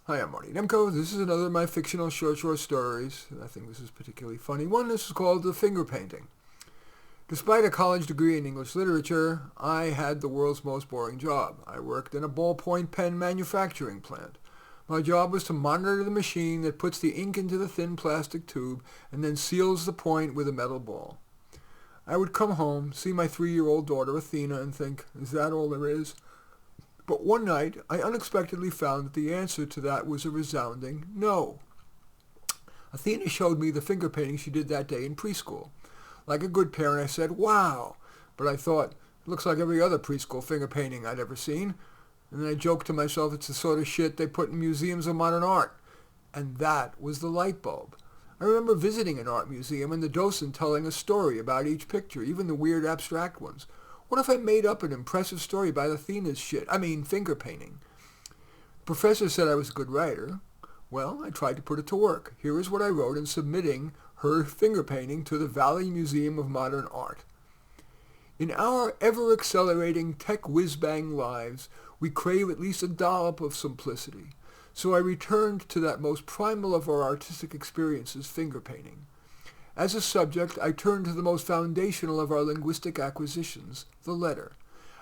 Hi, I'm Marty Nemko. This is another of my fictional short stories. I think this is a particularly funny one. This is called The Finger Painting. Despite a college degree in English literature, I had the world's most boring job. I worked in a ballpoint pen manufacturing plant. My job was to monitor the machine that puts the ink into the thin plastic tube and then seals the point with a metal ball. I would come home, see my 3-year-old daughter Athena, and think, is that all there is? But one night, I unexpectedly found that the answer to that was a resounding no. Athena showed me the finger painting she did that day in preschool. Like a good parent, I said, wow. But I thought, it looks like every other preschool finger painting I'd ever seen. And then I joked to myself, it's the sort of shit they put in museums of modern art. And that was the light bulb. I remember visiting an art museum and the docent telling a story about each picture, even the weird abstract ones. What if I made up an impressive story about Athena's finger painting? The professor said I was a good writer. Well, I tried to put it to work. Here is what I wrote in submitting her finger painting to the Valley Museum of Modern Art. In our ever-accelerating tech whiz-bang lives, we crave at least a dollop of simplicity. So I returned to that most primal of our artistic experiences, finger painting. As a subject, I turned to the most foundational of our linguistic acquisitions, the letter.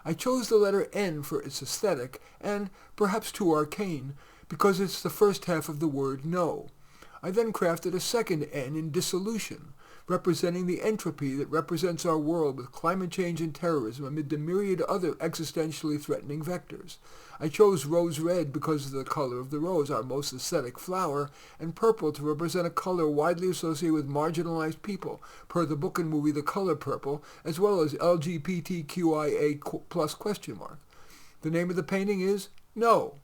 I chose the letter N for its aesthetic, and, perhaps too arcane, because it's the first half of the word no. I then crafted a second N in dissolution, representing the entropy that represents our world with climate change and terrorism amid the myriad other existentially threatening vectors. I chose rose red because of the color of the rose, our most aesthetic flower, and purple to represent a color widely associated with marginalized people, per the book and movie The Color Purple, as well as LGBTQIA+. The name of the painting is No.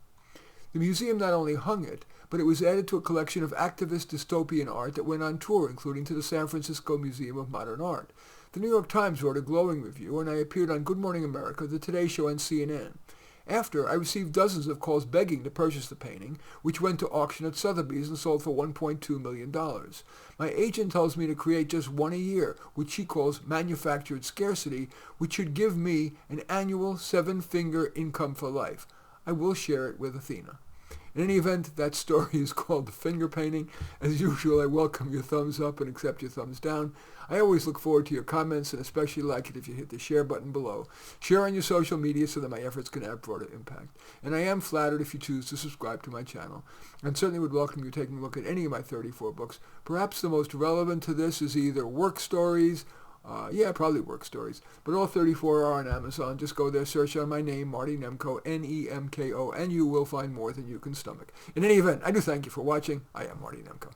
The museum not only hung it, but it was added to a collection of activist dystopian art that went on tour, including to the San Francisco Museum of Modern Art. The New York Times wrote a glowing review, and I appeared on Good Morning America, The Today Show, and CNN. After, I received dozens of calls begging to purchase the painting, which went to auction at Sotheby's and sold for $1.2 million. My agent tells me to create just one a year, which she calls manufactured scarcity, which should give me an annual 7-figure income for life. I will share it with Athena. In any event, that story is called The Finger Painting. As usual, I welcome your thumbs up and accept your thumbs down. I always look forward to your comments and especially like it if you hit the share button below. Share on your social media so that my efforts can have broader impact. And I am flattered if you choose to subscribe to my channel. And certainly would welcome you taking a look at any of my 34 books. Perhaps the most relevant to this is either work stories, probably work stories. But all 34 are on Amazon. Just go there, search on my name, Marty Nemko, Nemko, and you will find more than you can stomach. In any event, I do thank you for watching. I am Marty Nemko.